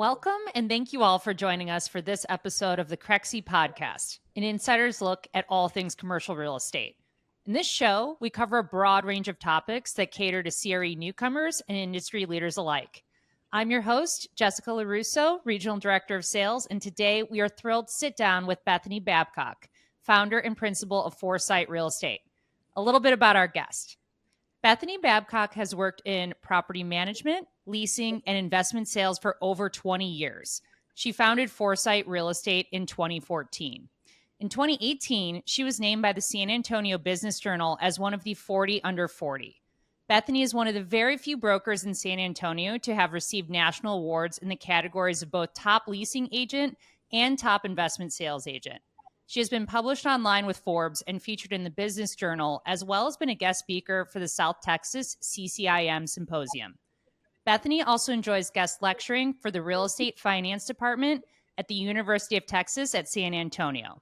Welcome, and thank you all for joining us for this episode of the Crexi Podcast, an insider's look at all things commercial real estate. In this show, we cover a broad range of topics that cater to CRE newcomers and industry leaders alike. I'm your host, Jessica LaRusso, Regional Director of Sales, and today we are thrilled to sit down with Bethany Babcock, founder and principal of Foresight Real Estate. A little bit about our guest. Bethany Babcock has worked in property management, leasing, and investment sales for over 20 years. She founded Foresight Real Estate in 2014. In 2018, she was named by the San Antonio Business Journal as one of the 40 under 40. Bethany is one of the very few brokers in San Antonio to have received national awards in the categories of both top leasing agent and top investment sales agent. She has been published online with Forbes and featured in the Business Journal, as well as been a guest speaker for the South Texas CCIM Symposium. Bethany also enjoys guest lecturing for the Real Estate Finance Department at the University of Texas at San Antonio.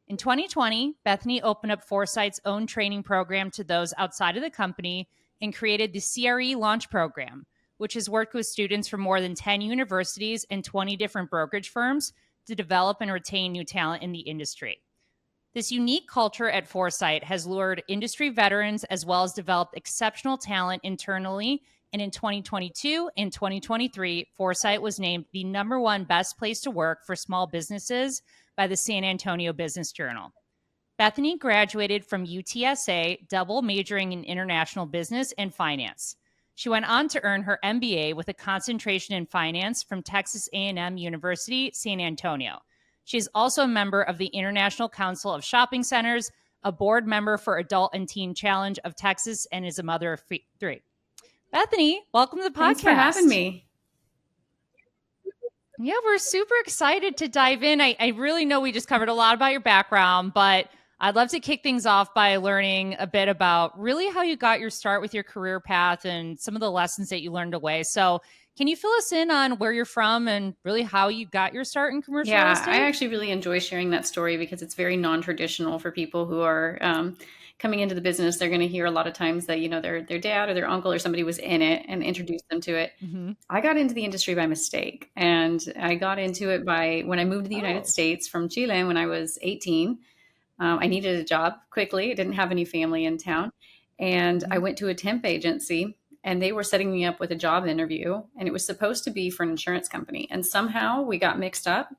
In 2020, Bethany opened up Foresight's own training program to those outside of the company and created the CRE Launch Program, which has worked with students from more than 10 universities and 20 different brokerage firms to develop and retain new talent in the industry. This unique culture at Foresight has lured industry veterans as well as developed exceptional talent internally. And in 2022 and 2023, Foresight was named the #1 best place to work for small businesses by the San Antonio Business Journal. Bethany graduated from UTSA, double majoring in international business and finance. She went on to earn her MBA with a concentration in finance from Texas A&M University, San Antonio. She is also a member of the International Council of Shopping Centers, a board member for Adult and Teen Challenge of Texas, and is a mother of three. Bethany, welcome to the podcast. Thanks for having me. Yeah, we're super excited to dive in. I really know we just covered a lot about your background, but I'd love to kick things off by learning a bit about really how you got your start with your career path and some of the lessons that you learned away. So can you fill us in on where you're from and really how you got your start in commercial real estate? I actually really enjoy sharing that story because it's very non-traditional for people who are coming into the business. They're going to hear a lot of times that, their dad or their uncle or somebody was in it and introduced them to it. Mm-hmm. I got into the industry by mistake, and I got into it when I moved to the United States from Chile when I was 18. I needed a job quickly. I didn't have any family in town. And I went to a temp agency, and they were setting me up with a job interview, and it was supposed to be for an insurance company. And somehow we got mixed up,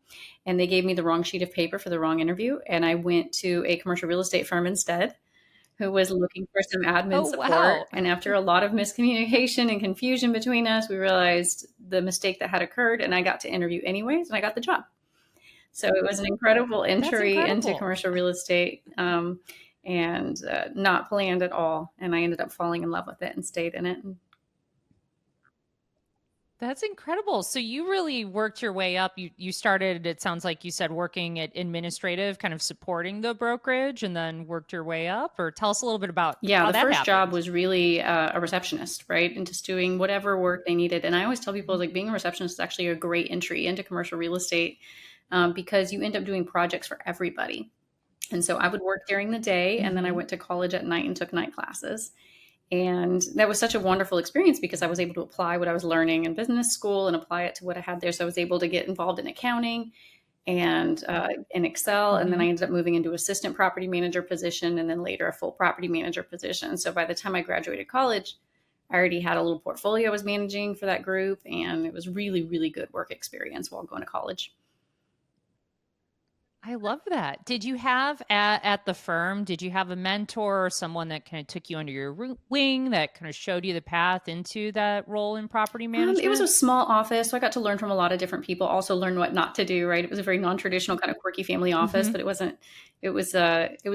and they gave me the wrong sheet of paper for the wrong interview. And I went to a commercial real estate firm instead, who was looking for some admin support. Wow. And after a lot of miscommunication and confusion between us, we realized the mistake that had occurred, and I got to interview anyways, and I got the job. So it was an incredible entry into commercial real estate, and not planned at all. And I ended up falling in love with it and stayed in it. That's incredible. So you really worked your way up. You started, it sounds like you said, working at administrative, kind of supporting the brokerage, and then worked your way up. Or tell us a little bit about how that happened. The first job was really a receptionist, right? And just doing whatever work they needed. And I always tell people, like, being a receptionist is actually a great entry into commercial real estate. Because you end up doing projects for everybody. And so I would work during the day, and then I went to college at night and took night classes. And that was such a wonderful experience because I was able to apply what I was learning in business school and apply it to what I had there. So I was able to get involved in accounting and in Excel. And then I ended up moving into assistant property manager position, and then later a full property manager position. So by the time I graduated college, I already had a little portfolio I was managing for that group. And it was really, really good work experience while going to college. I love that. Did you have at the firm, did you have a mentor or someone that kind of took you under your wing that kind of showed you the path into that role in property management? It was a small office, so I got to learn from a lot of different people, also learn what not to do, right? It was a very non-traditional kind of quirky family office, but it was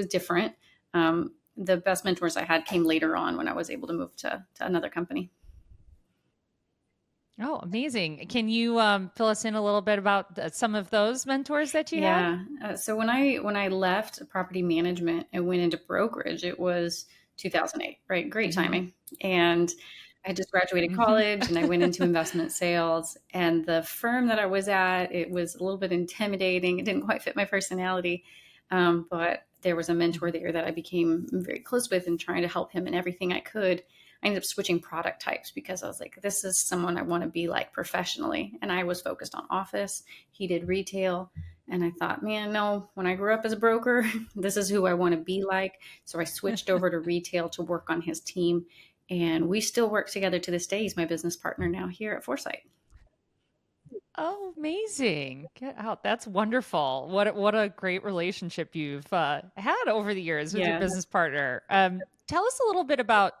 different. The best mentors I had came later on when I was able to move to another company. Oh, amazing. Can you fill us in a little bit about some of those mentors that you had? So when I left property management and went into brokerage, it was 2008, right? Great timing. And I just graduated college and I went into investment sales, and the firm that I was at, it was a little bit intimidating. It didn't quite fit my personality. But there was a mentor there that I became very close with and trying to help him in everything I could. I ended up switching product types because I was like, this is someone I want to be like professionally. And I was focused on office. He did retail. And I thought, man, no, when I grew up as a broker, this is who I want to be like. So I switched over to retail to work on his team. And we still work together to this day. He's my business partner now here at Foresight. Oh, amazing. Get out. That's wonderful. What a great relationship you've had over the years with your business partner. Tell us a little bit about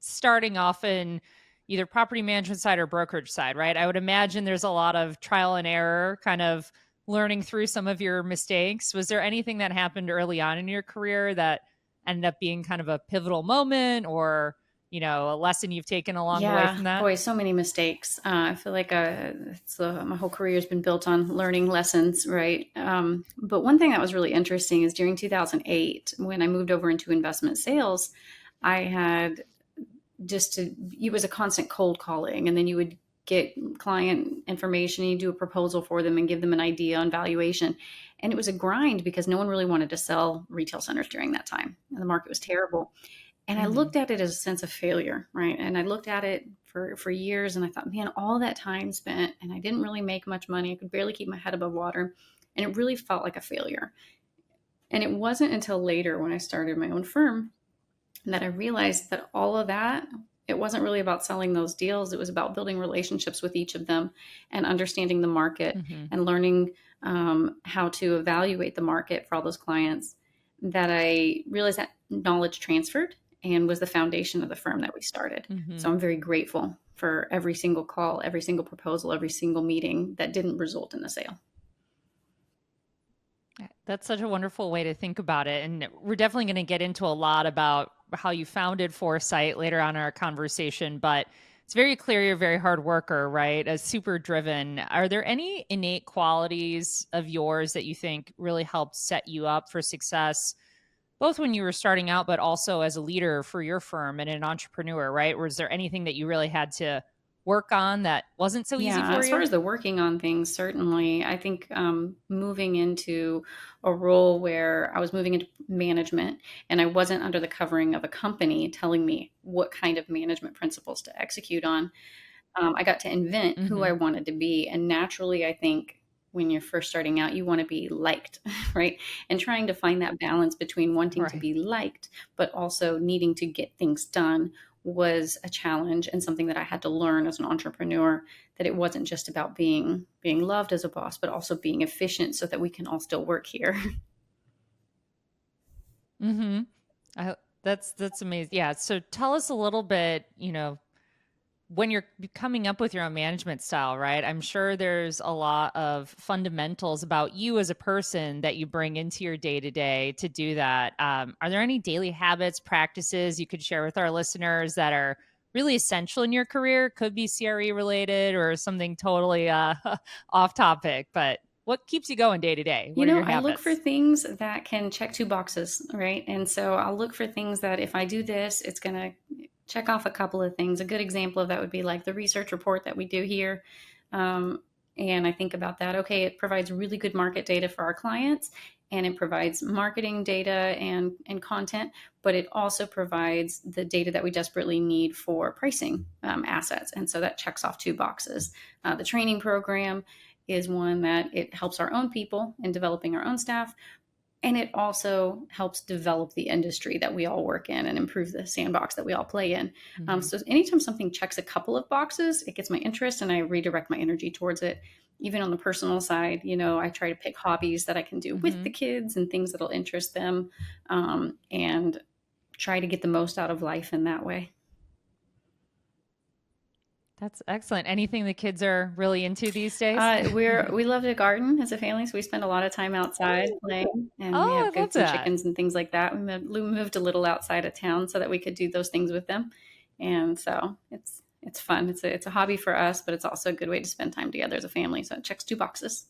starting off in either property management side or brokerage side, right? I would imagine there's a lot of trial and error, kind of learning through some of your mistakes. Was there anything that happened early on in your career that ended up being kind of a pivotal moment, or a lesson you've taken along the way from that? Boy, so many mistakes. I feel like my whole career has been built on learning lessons, right? But one thing that was really interesting is during 2008, when I moved over into investment sales, I had it was a constant cold calling, and then you would get client information and you do a proposal for them and give them an idea on valuation. And it was a grind because no one really wanted to sell retail centers during that time. And the market was terrible. And I looked at it as a sense of failure, right? And I looked at it for years, and I thought, man, all that time spent, and I didn't really make much money. I could barely keep my head above water. And it really felt like a failure. And it wasn't until later when I started my own firm that I realized that all of that, it wasn't really about selling those deals. It was about building relationships with each of them and understanding the market and learning how to evaluate the market for all those clients, that I realized that knowledge transferred and was the foundation of the firm that we started. So I'm very grateful for every single call, every single proposal, every single meeting that didn't result in a sale. That's such a wonderful way to think about it. And we're definitely going to get into a lot about how you founded Foresight later on in our conversation, but it's very clear you're a very hard worker, right? Super driven. Are there any innate qualities of yours that you think really helped set you up for success, both when you were starting out, but also as a leader for your firm and an entrepreneur, right? Was there anything that you really had to work on that wasn't so easy for you? As far as the working on things, certainly. I think moving into a role where I was moving into management and I wasn't under the covering of a company telling me what kind of management principles to execute on, I got to invent who I wanted to be. And naturally, I think when you're first starting out, you want to be liked, right? And trying to find that balance between wanting to be liked, but also needing to get things done was a challenge, and something that I had to learn as an entrepreneur, that it wasn't just about being loved as a boss, but also being efficient so that we can all still work here. That's amazing. Yeah. So tell us a little bit, when you're coming up with your own management style, right? I'm sure there's a lot of fundamentals about you as a person that you bring into your day-to-day to do that. Are there any daily habits, practices you could share with our listeners that are really essential in your career? Could be CRE related or something totally off topic, but what keeps you going day to day? What are your habits? I look for things that can check 2 boxes, right? And so I'll look for things that if I do this, it's going to check off a couple of things. A good example of that would be like the research report that we do here. And I think about that. Okay, it provides really good market data for our clients, and it provides marketing data and content, but it also provides the data that we desperately need for pricing assets. And so that checks off 2 boxes. The training program is one that it helps our own people in developing our own staff, and it also helps develop the industry that we all work in and improve the sandbox that we all play in. So anytime something checks a couple of boxes, it gets my interest and I redirect my energy towards it. Even on the personal side, I try to pick hobbies that I can do with the kids and things that'll interest them, and try to get the most out of life in that way. That's excellent. Anything the kids are really into these days? We love to garden as a family, so we spend a lot of time outside playing, and we have goats and chickens and things like that. We moved a little outside of town so that we could do those things with them, and so it's fun. It's a hobby for us, but it's also a good way to spend time together as a family. So it checks 2 boxes.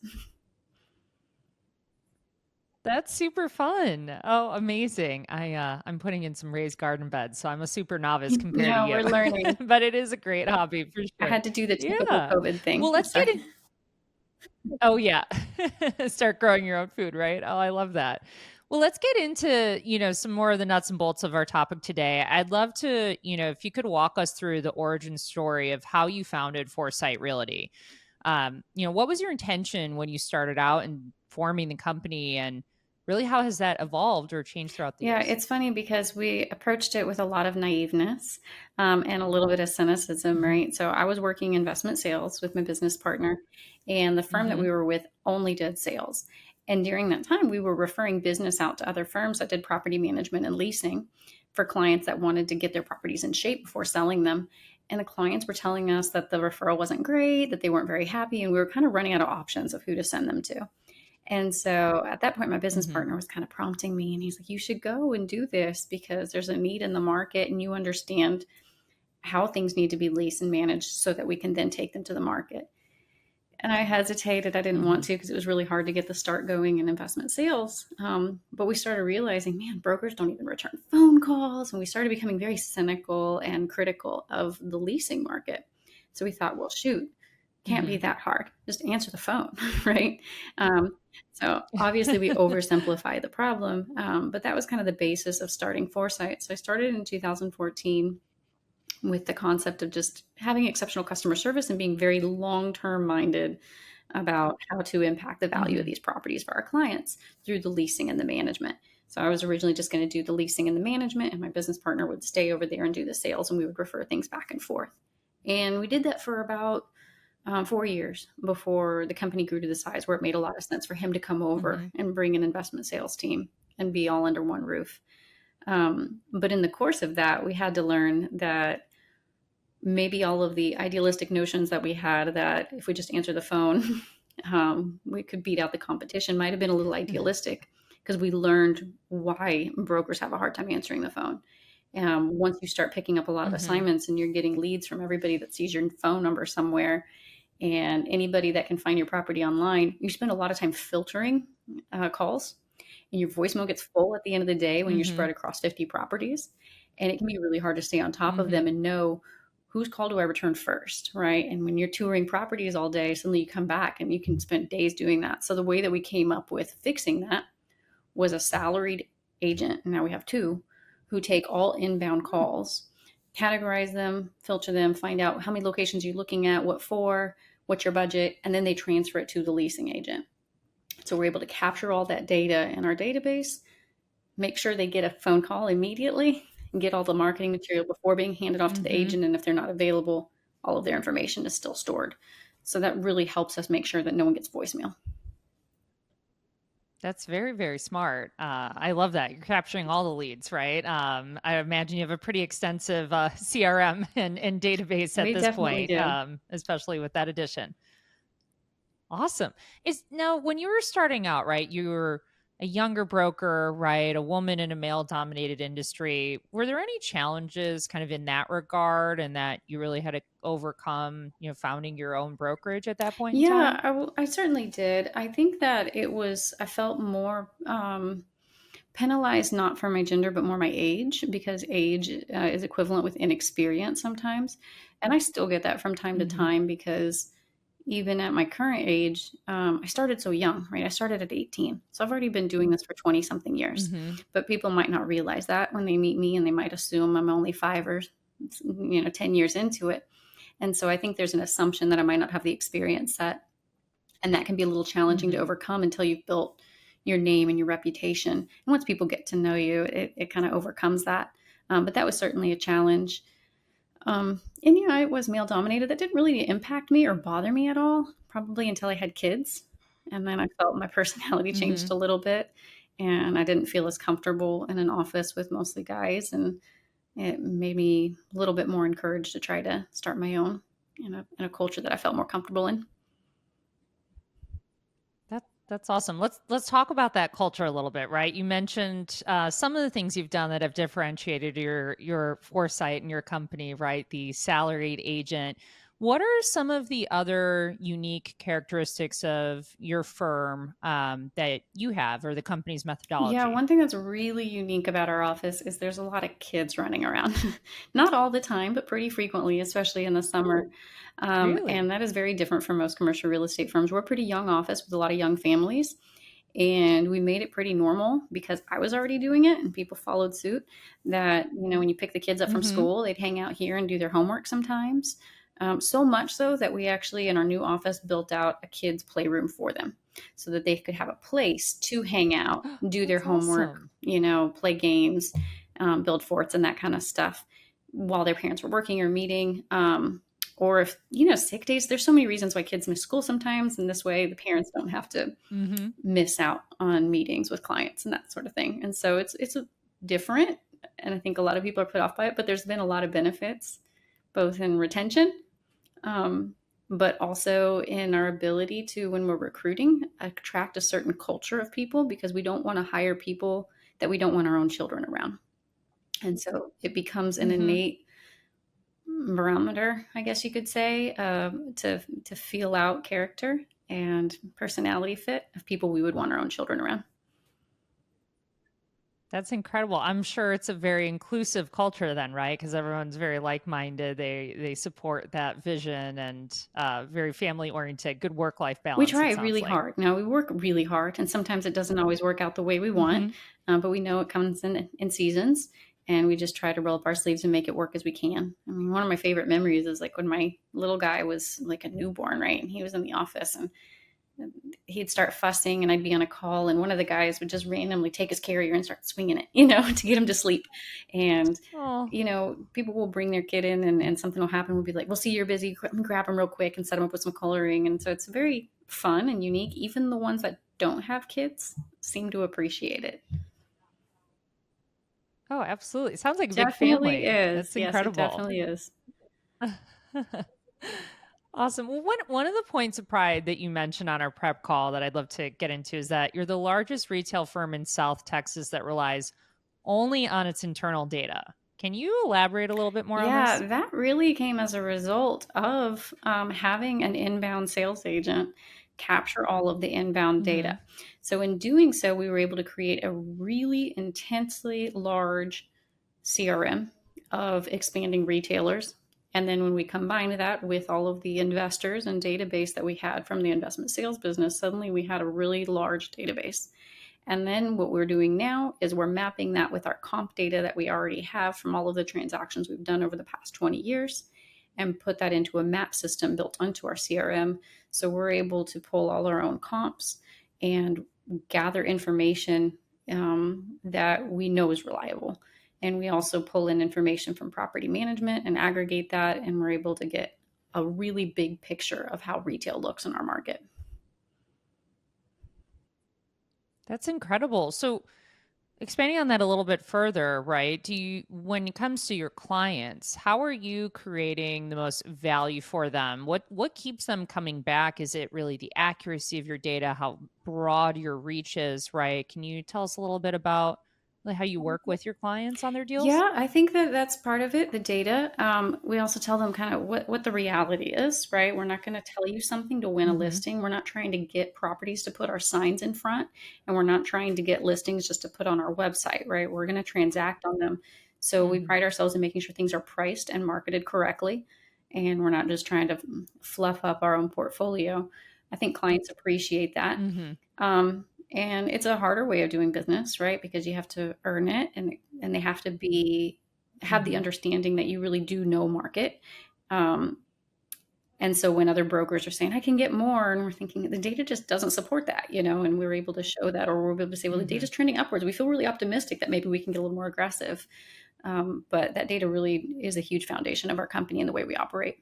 That's super fun. Oh, amazing. I'm putting in some raised garden beds, so I'm a super novice compared to you. We're learning. But it is a great hobby for sure. I had to do the typical COVID thing. Well, let's get in. Oh, yeah. Start growing your own food, right? Oh, I love that. Well, let's get into, some more of the nuts and bolts of our topic today. I'd love to, if you could walk us through the origin story of how you founded Foresight Realty. What was your intention when you started out and forming the company, and really how has that evolved or changed throughout the Yeah, years? it's funny because we approached it with a lot of naiveness and a little bit of cynicism, Hmm. right? So I was working investment sales with my business partner, and the firm that Hmm. we were with only did sales. And during that time, we were referring business out to other firms that did property management and leasing for clients that wanted to get their properties in shape before selling them. And the clients were telling us that the referral wasn't great, that they weren't very happy, and we were kind of running out of options of who to send them to. And so at that point, my business Hmm. partner was kind of prompting me, and he's like, you should go and do this because there's a need in the market and you understand how things need to be leased and managed so that we can then take them to the market. And I hesitated. I didn't want Hmm. to because it was really hard to get the start going in investment sales. But we started realizing, man, brokers don't even return phone calls. And we started becoming very cynical and critical of the leasing market. So we thought, well, shoot, can't be Hmm. that hard. Just answer the phone, right? Um, so obviously we oversimplify the problem, but that was kind of the basis of starting Foresight. So I started in 2014 with the concept of just having exceptional customer service and being very long-term minded about how to impact the value of Hmm. these properties for our clients through the leasing and the management. So I was originally just going to do the leasing and the management, and my business partner would stay over there and do the sales, and we would refer things back and forth. And we did that for about 4 years before the company grew to the size where it made a lot of sense for him to come over Hmm. and bring an investment sales team and be all under one roof. But in the course of that, we had to learn that maybe all of the idealistic notions that we had that if we just answer the phone, we could beat out the competition might have been a little idealistic because we learned why brokers have a hard time answering the phone. Once you start picking up a lot of Hmm. assignments and you're getting leads from everybody that sees your phone number somewhere and anybody that can find your property online, you spend a lot of time filtering calls, and your voicemail gets full at the end of the day when you're Hmm. spread across 50 proproperties. And it can be really hard to stay on top of Hmm. them and know whose call do I return first, right? And when you're touring properties all day, suddenly you come back and you can spend days doing that. So the way that we came up with fixing that was a salaried agent, and now we have two, who take all inbound calls, categorize them, filter them, find out how many locations you're looking at, what for, what's your budget, and then they transfer it to the leasing agent. So we're able to capture all that data in our database, make sure they get a phone call immediately, and get all the marketing material before being handed off to the Hmm. agent. And if they're not available, all of their information is still stored. So that really helps us make sure that no one gets voicemail. That's very, very smart. I love that. You're capturing all the leads, right? I imagine you have a pretty extensive CRM and database at We this definitely point, do. especially with that addition. Awesome. Is now when you were starting out, right? You were a younger broker, right? A woman in a male dominated industry. Were there any challenges kind of in that regard and that you really had to overcome, founding your own brokerage at that point in Yeah, time? I certainly did. I think that I felt more penalized not for my gender, but more my age, because age is equivalent with inexperience sometimes. And I still get that from time to Hmm. time because even at my current age, I started so young, right? I started at 18. So I've already been doing this for 20 something years. Hmm. But people might not realize that when they meet me, and they might assume I'm only 10 years into it. And so I think there's an assumption that I might not have the experience set. And that can be a little challenging to Hmm. overcome until you've built your name and your reputation. And once people get to know you, it kind of overcomes that. But that was certainly a challenge. And yeah, it was male dominated. That didn't really impact me or bother me at all, probably until I had kids. And then I felt my personality changed Hmm. a little bit, and I didn't feel as comfortable in an office with mostly guys. And it made me a little bit more encouraged to try to start my own in a culture that I felt more comfortable in. That's awesome. Let's talk about that culture a little bit, right? You mentioned some of the things you've done that have differentiated your foresight and your company, right? The salaried agent. What are some of the other unique characteristics of your firm that you have, or the company's Yeah, methodology? one thing that's really unique about our office is there's a lot of kids running around. Not all the time, but pretty frequently, especially in the summer. And Really? that is very different from most commercial real estate firms. We're a pretty young office with a lot of young families. And we made it pretty normal because I was already doing it and people followed suit, that, when you pick the kids up from school, they'd hang out here and do their homework sometimes. So much so that we actually, in our new office, built out a kids' playroom for them so that they could have a place to hang out, do their That's homework, awesome. play games, build forts and that kind of stuff while their parents were working or meeting. Or if, sick days, there's so many reasons why kids miss school sometimes. And this way the parents don't have to miss out on meetings with clients and that sort of thing. And so it's different. And I think a lot of people are put off by it, but there's been a lot of benefits, both in retention, but also in our ability to, when we're recruiting, attract a certain culture of people, because we don't want to hire people that we don't want our own children around. And so it becomes an innate barometer, I guess you could say, to feel out character and personality fit of people we would want our own children around. That's incredible. I'm sure it's a very inclusive culture then, right? Because everyone's very like-minded. They support that vision and very family-oriented, good work-life balance. We try really hard. Now, we work really hard, and sometimes it doesn't always work out the way we want, but we know it comes in seasons, and we just try to roll up our sleeves and make it work as we can. I mean, one of my favorite memories is like when my little guy was like a newborn, right? And he was in the office, and he'd start fussing, and I'd be on a call, and one of the guys would just randomly take his carrier and start swinging it, to get him to sleep. And, people will bring their kid in and something will happen. We'll be like, we'll see you're busy. Grab him real quick and set him up with some coloring. And so it's very fun and unique. Even the ones that don't have kids seem to appreciate it. Oh, absolutely. It sounds like a big family. Is. That's incredible. Yes, it definitely is. Awesome. Well, one of the points of pride that you mentioned on our prep call that I'd love to get into is that you're the largest retail firm in South Texas that relies only on its internal data. Can you elaborate a little bit more on this? Yeah, that really came as a result of having an inbound sales agent capture all of the inbound data. So in doing so, we were able to create a really intensely large CRM of expanding retailers. And then when we combined that with all of the investors and database that we had from the investment sales business, suddenly we had a really large database. And then what we're doing now is we're mapping that with our comp data that we already have from all of the transactions we've done over the past 20 years and put that into a map system built onto our CRM. So we're able to pull all our own comps and gather information that we know is reliable. And we also pull in information from property management and aggregate that, and we're able to get a really big picture of how retail looks in our market. That's incredible. So expanding on that a little bit further, right? When it comes to your clients, how are you creating the most value for them? What keeps them coming back? Is it really the accuracy of your data, how broad your reach is, right? Can you tell us a little bit about how you work with your clients on their deals? Yeah, I think that that's part of it, the data. We also tell them kind of what the reality is, right? We're not going to tell you something to win a listing. We're not trying to get properties to put our signs in front, and we're not trying to get listings just to put on our website, right? We're going to transact on them. So we pride ourselves in making sure things are priced and marketed correctly, and we're not just trying to fluff up our own portfolio. I think clients appreciate that. And it's a harder way of doing business, right? Because you have to earn it, and they have to have the understanding that you really do know market. And so when other brokers are saying, I can get more, and we're thinking the data just doesn't support that, and we're able to show that, or we're able to say, well, the data's trending upwards. We feel really optimistic that maybe we can get a little more aggressive. But that data really is a huge foundation of our company and the way we operate.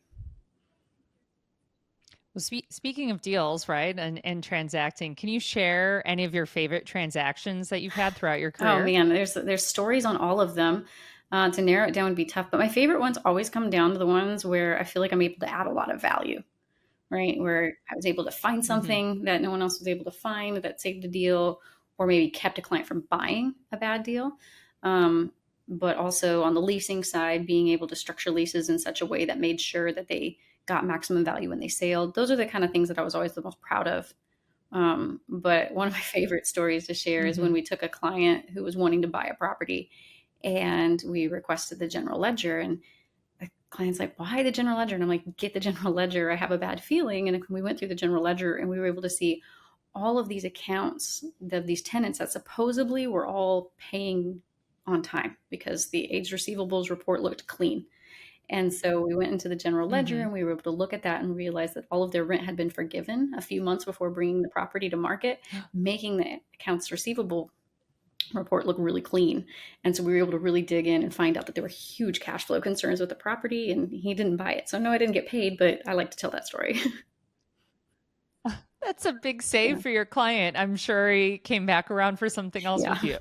Well, speaking of deals, right, and transacting, can you share any of your favorite transactions that you've had throughout your career? Oh man, there's stories on all of them. To narrow it down would be tough, but my favorite ones always come down to the ones where I feel like I'm able to add a lot of value, right? Where I was able to find something that no one else was able to find that saved a deal, or maybe kept a client from buying a bad deal. But also on the leasing side, being able to structure leases in such a way that made sure that they got maximum value when they sailed. Those are the kind of things that I was always the most proud of. But one of my favorite stories to share is when we took a client who was wanting to buy a property, and we requested the general ledger, and the client's like, why the general ledger? And I'm like, get the general ledger. I have a bad feeling. And we went through the general ledger, and we were able to see all of these accounts of these tenants that supposedly were all paying on time because the aged receivables report looked clean. And so we went into the general ledger and we were able to look at that and realize that all of their rent had been forgiven a few months before bringing the property to market, making the accounts receivable report look really clean. And so we were able to really dig in and find out that there were huge cash flow concerns with the property, and he didn't buy it. So no, I didn't get paid, but I like to tell that story. That's a big save for your client. I'm sure he came back around for something else with you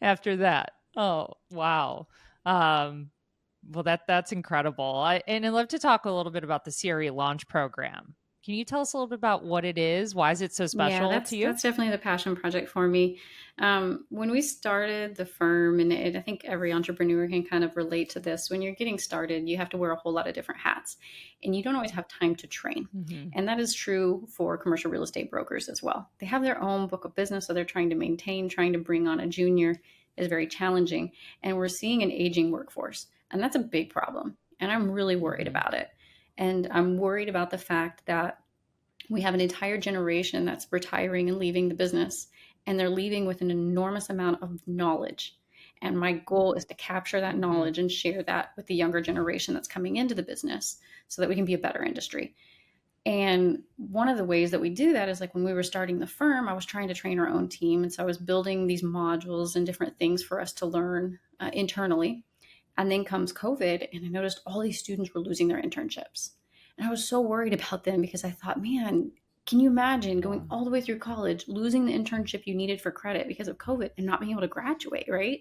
after that. Oh, wow. Well, that's incredible. And I'd love to talk a little bit about the CRE launch program. Can you tell us a little bit about what it is? Why is it so special to you? That's definitely the passion project for me. When we started the firm, and I think every entrepreneur can kind of relate to this, when you're getting started, you have to wear a whole lot of different hats, and you don't always have time to train. And that is true for commercial real estate brokers as well. They have their own book of business, so they're trying to maintain, trying to bring on a junior is very challenging. And we're seeing an aging workforce, and that's a big problem. And I'm really worried about it. And I'm worried about the fact that we have an entire generation that's retiring and leaving the business, and they're leaving with an enormous amount of knowledge. And my goal is to capture that knowledge and share that with the younger generation that's coming into the business so that we can be a better industry. And one of the ways that we do that is, like, when we were starting the firm, I was trying to train our own team. And so I was building these modules and different things for us to learn internally. And then comes COVID, and I noticed all these students were losing their internships. And I was so worried about them because I thought, man, can you imagine going all the way through college, losing the internship you needed for credit because of COVID and not being able to graduate, right?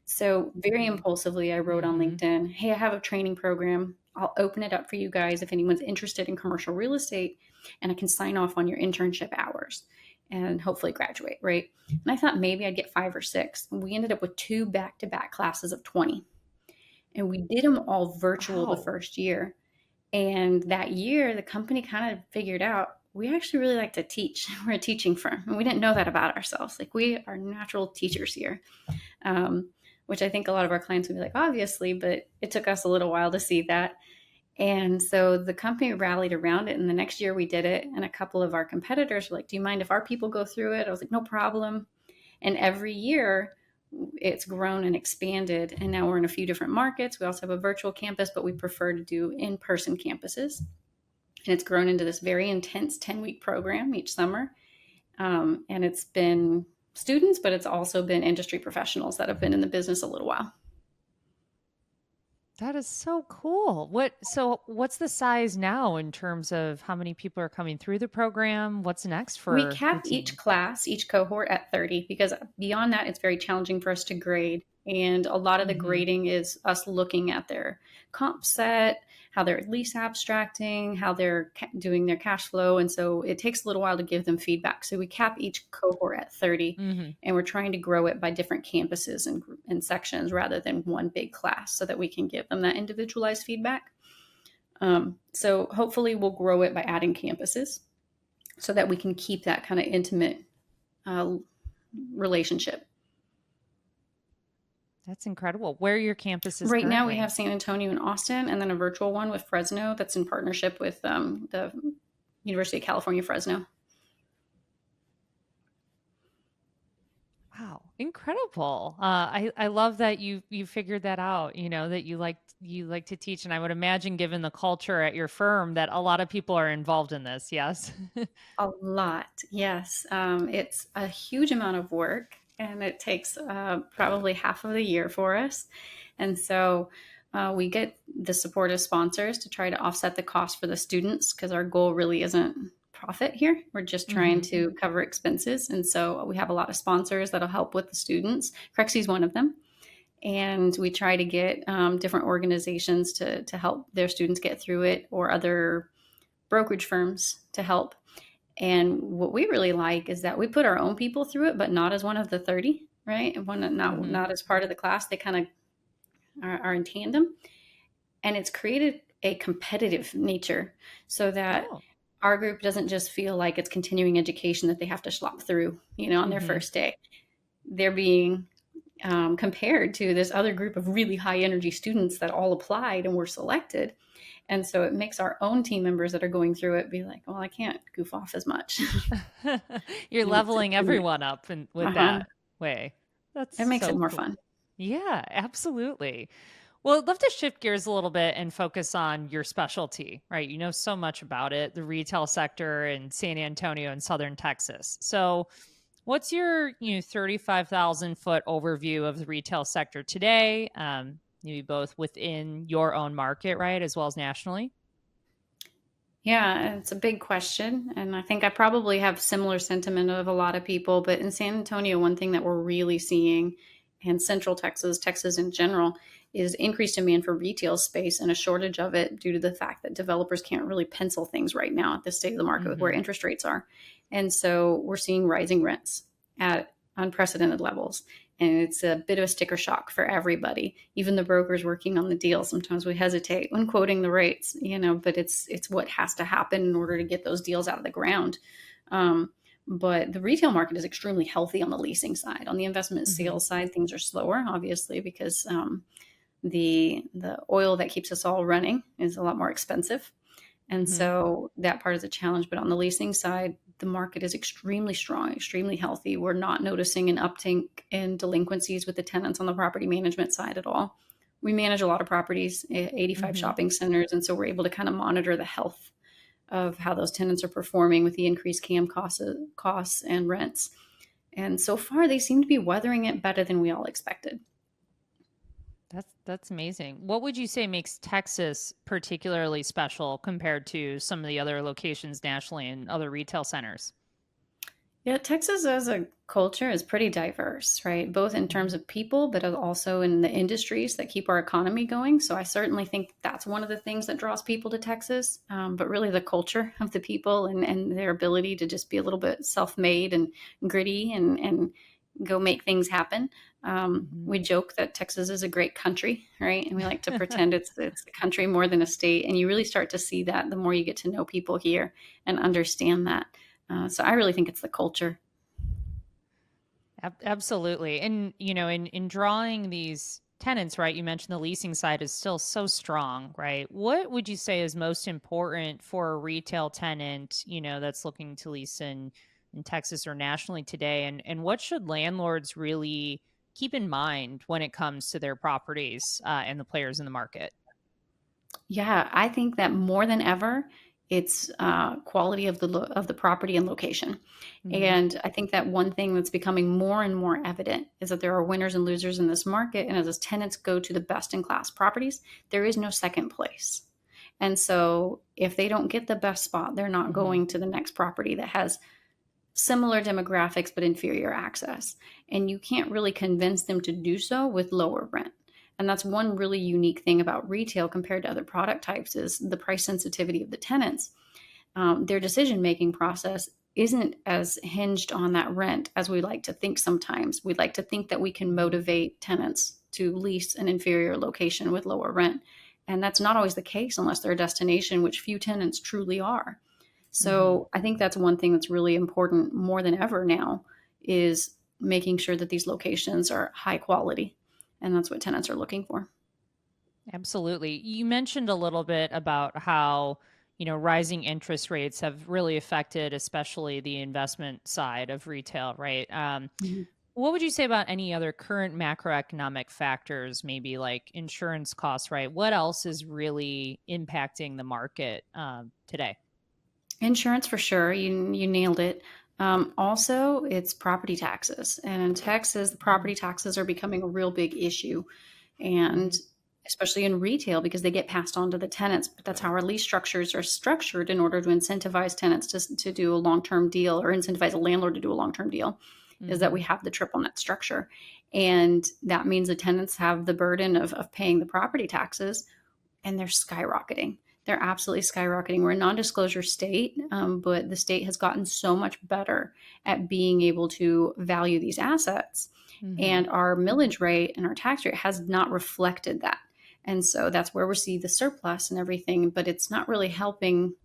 So very impulsively, I wrote on LinkedIn, hey, I have a training program. I'll open it up for you guys if anyone's interested in commercial real estate, and I can sign off on your internship hours and hopefully graduate, right? And I thought maybe I'd get 5 or 6. And we ended up with 2 back-to-back classes of 20. And we did them all virtual the first year. And that year, the company kind of figured out, we actually really like to teach. We're a teaching firm. And we didn't know that about ourselves. Like, we are natural teachers here, which I think a lot of our clients would be like, obviously, but it took us a little while to see that. And so the company rallied around it. And the next year we did it. And a couple of our competitors were like, do you mind if our people go through it? I was like, no problem. And every year, it's grown and expanded, and now we're in a few different markets. We also have a virtual campus, but we prefer to do in-person campuses. And it's grown into this very intense 10-week program each summer. And it's been students, but it's also been industry professionals that have been in the business a little while. That is so cool. What's the size now in terms of how many people are coming through the program? What's next for We cap each class, each cohort at 30, because beyond that, it's very challenging for us to grade. And a lot of the grading is us looking at their comp set, how they're lease abstracting, how they're doing their cash flow. And so it takes a little while to give them feedback. So we cap each cohort at 30, and we're trying to grow it by different campuses and sections rather than one big class, so that we can give them that individualized feedback. So hopefully we'll grow it by adding campuses so that we can keep that kind of intimate relationship. That's incredible. Where are your campuses right currently? now? We have San Antonio and Austin, and then a virtual one with Fresno that's in partnership with the University of California, Fresno. Wow, incredible. I love that you figured that out, that you like to teach. And I would imagine, given the culture at your firm, that a lot of people are involved in this. Yes. A lot. Yes. It's a huge amount of work, and it takes probably half of the year for us. And so we get the support of sponsors to try to offset the cost for the students, because our goal really isn't profit here. We're just trying to cover expenses. And so we have a lot of sponsors that'll help with the students. Crexi is one of them. And we try to get different organizations to help their students get through it, or other brokerage firms to help. And what we really like is that we put our own people through it, but not as one of the 30, right? Not as part of the class. They kind of are in tandem. And it's created a competitive nature, so that our group doesn't just feel like it's continuing education that they have to schlop through, on their first day. They're being compared to this other group of really high energy students that all applied and were selected. And so it makes our own team members that are going through it be like, well, I can't goof off as much. You're leveling everyone up with that way. It makes so it more cool. fun. Yeah, absolutely. Well, I'd love to shift gears a little bit and focus on your specialty, right? You know so much about it, the retail sector in San Antonio and Southern Texas. So what's your 35,000 foot overview of the retail sector today? Maybe both within your own market, right, as well as nationally? Yeah, it's a big question. And I think I probably have similar sentiment of a lot of people. But in San Antonio, one thing that we're really seeing, and Central Texas, Texas in general, is increased demand for retail space and a shortage of it due to the fact that developers can't really pencil things right now at the state of the market with where interest rates are. And so we're seeing rising rents at unprecedented levels. And it's a bit of a sticker shock for everybody. Even the brokers working on the deal, sometimes we hesitate when quoting the rates, but it's what has to happen in order to get those deals out of the ground. But the retail market is extremely healthy on the leasing side. On the investment sales side, things are slower, obviously, because the oil that keeps us all running is a lot more expensive. And so that part is a challenge. But on the leasing side, the market is extremely strong, extremely healthy. We're not noticing an uptick in delinquencies with the tenants on the property management side at all. We manage a lot of properties, 85 shopping centers. And so we're able to kind of monitor the health of how those tenants are performing with the increased CAM costs and rents. And so far, they seem to be weathering it better than we all expected. That's amazing. What would you say makes Texas particularly special compared to some of the other locations nationally and other retail centers? Yeah, Texas as a culture is pretty diverse, right? Both in terms of people, but also in the industries that keep our economy going. So I certainly think that's one of the things that draws people to Texas, but really the culture of the people and their ability to just be a little bit self-made and gritty and go make things happen. We joke that Texas is a great country, right? And we like to pretend it's a country more than a state. And you really start to see that the more you get to know people here and understand that. So I really think it's the culture. Absolutely. And, in drawing these tenants, right, you mentioned the leasing side is still so strong, right? What would you say is most important for a retail tenant, that's looking to lease in Texas or nationally today? And what should landlords really keep in mind when it comes to their properties and the players in the market? Yeah, I think that more than ever, it's quality of the property and location. And I think that one thing that's becoming more and more evident is that there are winners and losers in this market. And as tenants go to the best in class properties, there is no second place. And so if they don't get the best spot, they're not going to the next property that has similar demographics but inferior access. And you can't really convince them to do so with lower rent. And that's one really unique thing about retail compared to other product types is the price sensitivity of the tenants. Their decision-making process isn't as hinged on that rent as we like to think sometimes. We like to think that we can motivate tenants to lease an inferior location with lower rent. And that's not always the case unless they're a destination, which few tenants truly are. So I think that's one thing that's really important more than ever now is making sure that these locations are high quality. And that's what tenants are looking for. Absolutely. You mentioned a little bit about how, rising interest rates have really affected, especially the investment side of retail, right? What would you say about any other current macroeconomic factors, maybe like insurance costs, right? What else is really impacting the market today? Insurance for sure. You nailed it. Also, it's property taxes. And in Texas, the property taxes are becoming a real big issue. And especially in retail, because they get passed on to the tenants. But that's how our lease structures are structured in order to incentivize tenants to do a long-term deal or incentivize a landlord to do a long-term deal, is that we have the triple net structure. And that means the tenants have the burden of paying the property taxes, and they're skyrocketing. They're absolutely skyrocketing. We're a non-disclosure state, but the state has gotten so much better at being able to value these assets. And our millage rate and our tax rate has not reflected that. And so that's where we see the surplus and everything, but it's not really helping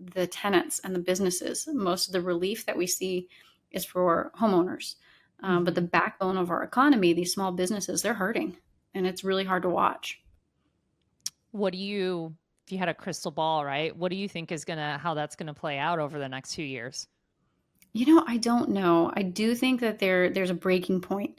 the tenants and the businesses. Most of the relief that we see is for homeowners. But the backbone of our economy, these small businesses, they're hurting, and it's really hard to watch. What do you, if you had a crystal ball, right? What do you think is how that's gonna play out over the next few years? I don't know. I do think that there's a breaking point.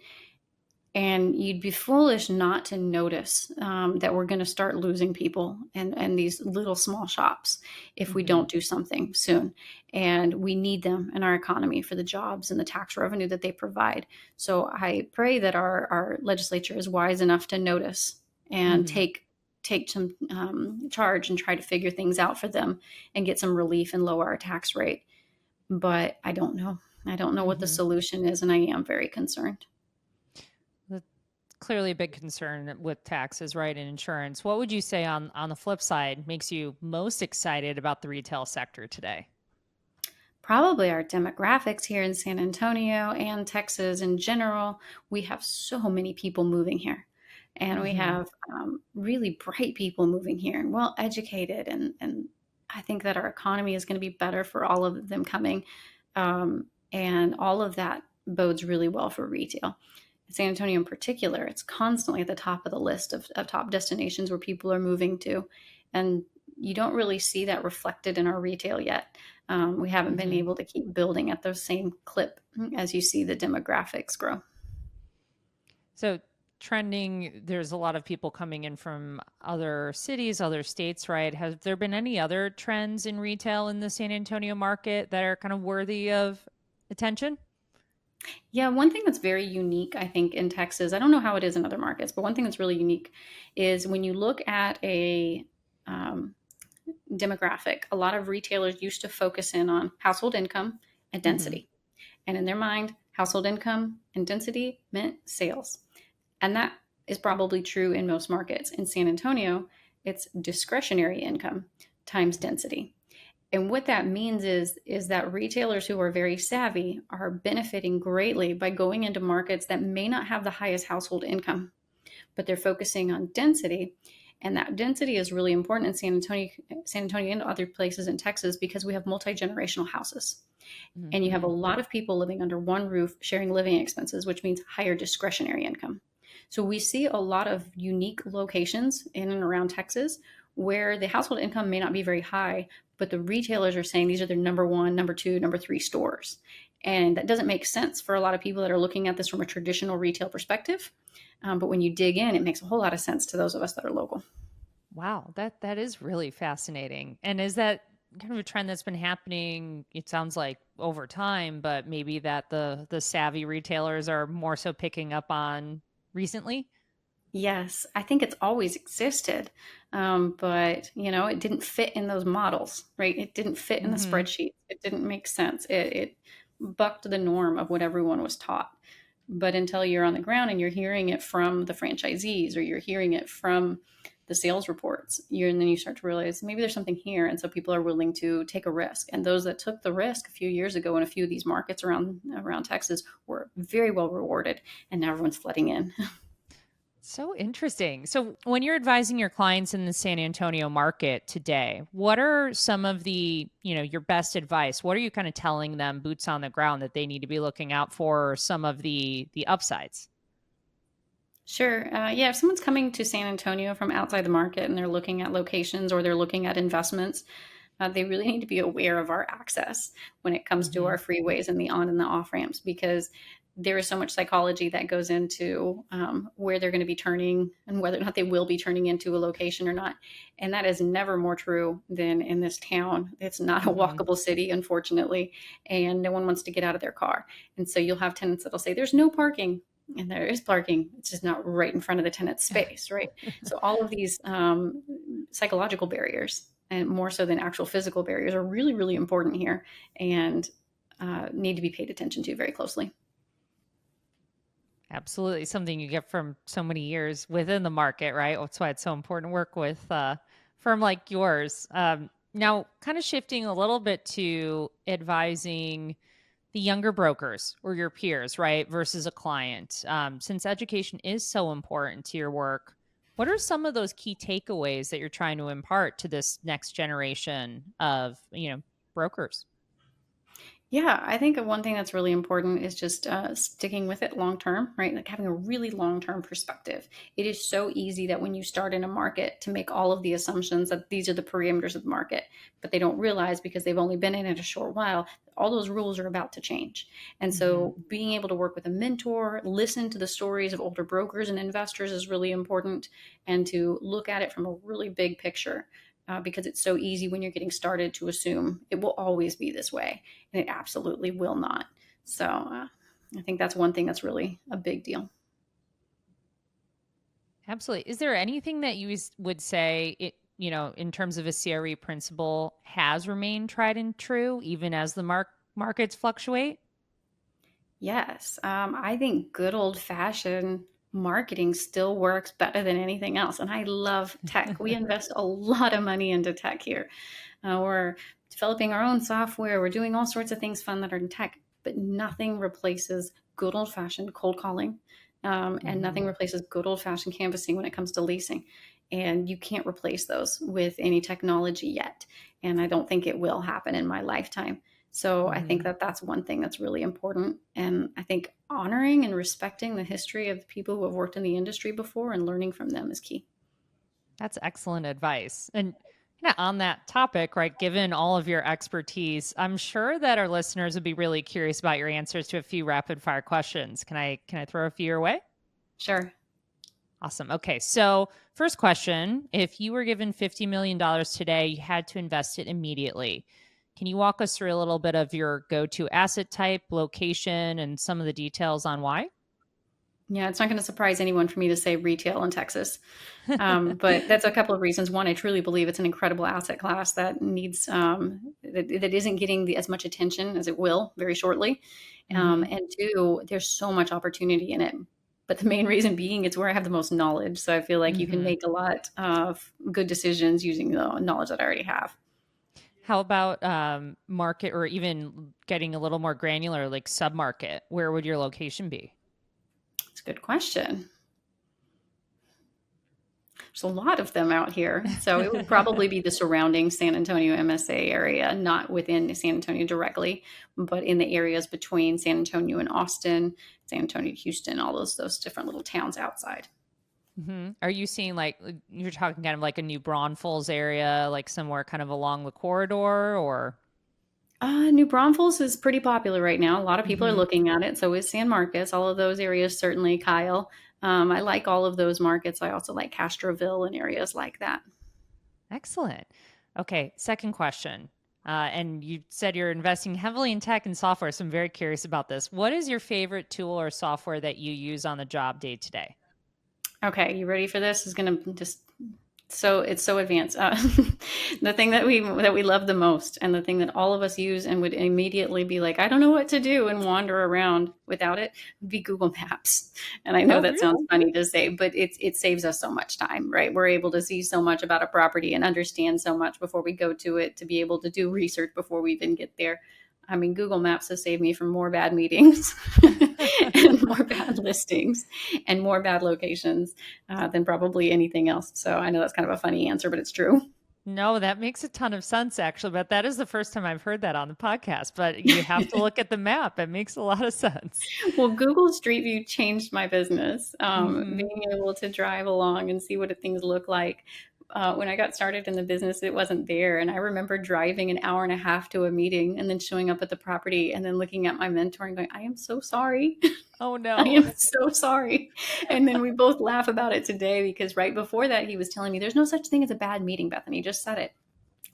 And you'd be foolish not to notice that we're going to start losing people and these little small shops if we don't do something soon. And we need them in our economy for the jobs and the tax revenue that they provide. So I pray that our legislature is wise enough to notice and take some charge and try to figure things out for them and get some relief and lower our tax rate. But I don't know. I don't know what the solution is, and I am very concerned. Clearly a big concern with taxes, right, and insurance. What would you say on the flip side makes you most excited about the retail sector today? Probably our demographics here in San Antonio and Texas in general. We have so many people moving here, and we have really bright people moving here and well educated. And I think that our economy is going to be better for all of them coming. And all of that bodes really well for retail. San Antonio in particular, it's constantly at the top of the list of top destinations where people are moving to. And you don't really see that reflected in our retail yet. We haven't been able to keep building at the same clip as you see the demographics grow. So trending, there's a lot of people coming in from other cities, other states, right? Have there been any other trends in retail in the San Antonio market that are kind of worthy of attention? Yeah, one thing that's very unique, I think, in Texas, I don't know how it is in other markets, but one thing that's really unique is when you look at a demographic, a lot of retailers used to focus in on household income and density. And in their mind, household income and density meant sales. And that is probably true in most markets. In San Antonio, it's discretionary income times density. And what that means is that retailers who are very savvy are benefiting greatly by going into markets that may not have the highest household income, but they're focusing on density. And that density is really important in San Antonio and other places in Texas because we have multi-generational houses. And you have a lot of people living under one roof sharing living expenses, which means higher discretionary income. So we see a lot of unique locations in and around Texas where the household income may not be very high, but the retailers are saying these are their number one, number two, number three stores. And that doesn't make sense for a lot of people that are looking at this from a traditional retail perspective. But when you dig in, it makes a whole lot of sense to those of us that are local. Wow, that is really fascinating. And is that kind of a trend that's been happening, it sounds like, over time, but maybe that the savvy retailers are more so picking up on recently? Yes, I think it's always existed, but it didn't fit in those models, right? It didn't fit in the spreadsheet. It didn't make sense. It bucked the norm of what everyone was taught. But until you're on the ground and you're hearing it from the franchisees or you're hearing it from the sales reports, and then you start to realize maybe there's something here, and so people are willing to take a risk. And those that took the risk a few years ago in a few of these markets around Texas were very well rewarded, and now everyone's flooding in. So interesting. So when you're advising your clients in the San Antonio market today, what are some of the, your best advice? What are you kind of telling them, boots on the ground, that they need to be looking out for, or some of the upsides? Sure. Yeah, if someone's coming to San Antonio from outside the market and they're looking at locations or they're looking at investments, they really need to be aware of our access when it comes to our freeways and the on and the off ramps, because there is so much psychology that goes into where they're going to be turning and whether or not they will be turning into a location or not. And that is never more true than in this town. It's not a walkable city, unfortunately, and no one wants to get out of their car. And so you'll have tenants that'll say, there's no parking. And there is parking. It's just not right in front of the tenant's space, right? So all of these psychological barriers, and more so than actual physical barriers, are really, really important here and need to be paid attention to very closely. Absolutely. Something you get from so many years within the market, right? That's why it's so important to work with a firm like yours. Now, kind of shifting a little bit to advising the younger brokers or your peers, right, versus a client. Since education is so important to your work, what are some of those key takeaways that you're trying to impart to this next generation of, brokers? Yeah, I think one thing that's really important is just sticking with it long term, right? Like having a really long term perspective. It is so easy that when you start in a market to make all of the assumptions that these are the parameters of the market, but they don't realize because they've only been in it a short while, all those rules are about to change. And so being able to work with a mentor, listen to the stories of older brokers and investors is really important, and to look at it from a really big picture. Because it's so easy when you're getting started to assume it will always be this way, and it absolutely will not. So I think that's one thing that's really a big deal. Absolutely. Is there anything that you would say, in terms of a CRE principle has remained tried and true, even as the markets fluctuate? Yes, I think good old fashioned marketing still works better than anything else. And I love tech. We invest a lot of money into tech here. We're developing our own software. We're doing all sorts of things fun that are in tech, but nothing replaces good old fashioned cold calling. And nothing replaces good old fashioned canvassing when it comes to leasing. And you can't replace those with any technology yet. And I don't think it will happen in my lifetime. So I think that that's one thing that's really important. And I think honoring and respecting the history of the people who have worked in the industry before and learning from them is key. That's excellent advice. And on that topic, right, given all of your expertise, I'm sure that our listeners would be really curious about your answers to a few rapid fire questions. Can I throw a few your way? Sure. Awesome. Okay. So first question, if you were given $50 million today, you had to invest it immediately. Can you walk us through a little bit of your go-to asset type, location, and some of the details on why? Yeah, it's not going to surprise anyone for me to say retail in Texas. But that's a couple of reasons. One, I truly believe it's an incredible asset class that needs that isn't getting as much attention as it will very shortly. And two, there's so much opportunity in it. But the main reason being it's where I have the most knowledge. So I feel like you can make a lot of good decisions using the knowledge that I already have. How about market, or even getting a little more granular, like submarket? Where would your location be? It's a good question. There's a lot of them out here. So it would probably be the surrounding San Antonio MSA area, not within San Antonio directly, but in the areas between San Antonio and Austin, San Antonio, Houston, all those different little towns outside. Are you seeing, like, you're talking kind of like a New Braunfels area, like somewhere kind of along the corridor, or? New Braunfels is pretty popular right now. A lot of people are looking at it. So is San Marcos. All of those areas, certainly Kyle. I like all of those markets. I also like Castroville and areas like that. Excellent. Okay, second question. And you said you're investing heavily in tech and software, so I'm very curious about this. What is your favorite tool or software that you use on the job day to day? Okay, you ready for this? It's going to just it's so advanced. The thing that we love the most, and the thing that all of us use and would immediately be like, I don't know what to do, and wander around without it, would be Google Maps. And I know that sounds funny to say, but it saves us so much time, right? We're able to see so much about a property and understand so much before we go to it, to be able to do research before we even get there. I mean, Google Maps has saved me from more bad meetings and more bad listings and more bad locations than probably anything else. So I know that's kind of a funny answer, but it's true. No, that makes a ton of sense, actually. But that is the first time I've heard that on the podcast. But you have to look at the map. It makes a lot of sense. Well, Google Street View changed my business. Being able to drive along and see what things look like. When I got started in the business, it wasn't there. And I remember driving an hour and a half to a meeting and then showing up at the property and then looking at my mentor and going, I am so sorry. Oh, no. I am so sorry. And then we both laugh about it today, because right before that, he was telling me there's no such thing as a bad meeting, Bethany. Just said it.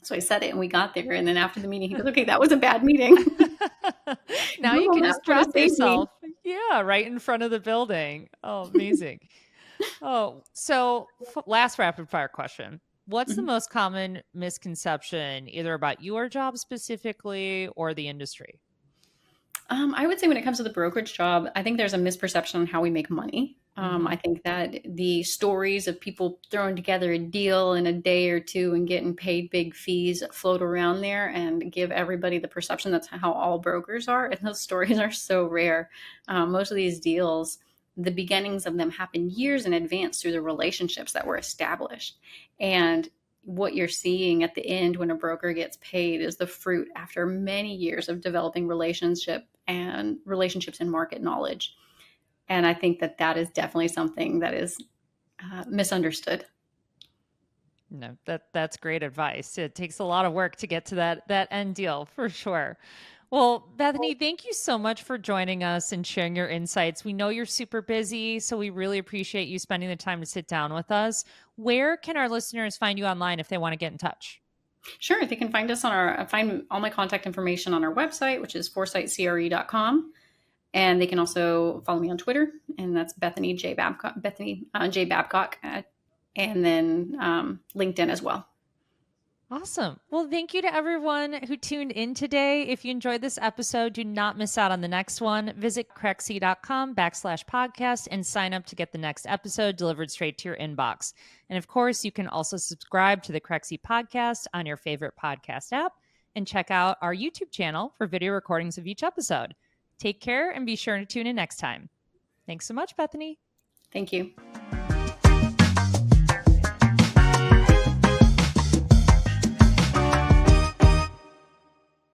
So I said it and we got there. And then after the meeting, he goes, okay, that was a bad meeting. Now you can just drop yourself. Yeah, right in front of the building. Oh, amazing. Oh, so last rapid fire question. What's the most common misconception, either about your job specifically or the industry? I would say when it comes to the brokerage job, I think there's a misperception on how we make money. I think that the stories of people throwing together a deal in a day or two and getting paid big fees float around there and give everybody the perception that's how all brokers are. And those stories are so rare. Most of these deals, the beginnings of them happen years in advance through the relationships that were established. And what you're seeing at the end when a broker gets paid is the fruit after many years of developing relationships and market knowledge. And I think that is definitely something that is misunderstood. No, that's great advice. It takes a lot of work to get to that end deal for sure. Well, Bethany, thank you so much for joining us and sharing your insights. We know you're super busy, so we really appreciate you spending the time to sit down with us. Where can our listeners find you online if they want to get in touch? Sure. They can find us find all my contact information on our website, which is foresightcre.com. And they can also follow me on Twitter, and that's Bethany J. Babcock, and then LinkedIn as well. Awesome. Well, thank you to everyone who tuned in today. If you enjoyed this episode, do not miss out on the next one. Visit Crexi.com/podcast and sign up to get the next episode delivered straight to your inbox. And of course, you can also subscribe to the Crexi Podcast on your favorite podcast app and check out our YouTube channel for video recordings of each episode. Take care and be sure to tune in next time. Thanks so much, Bethany. Thank you.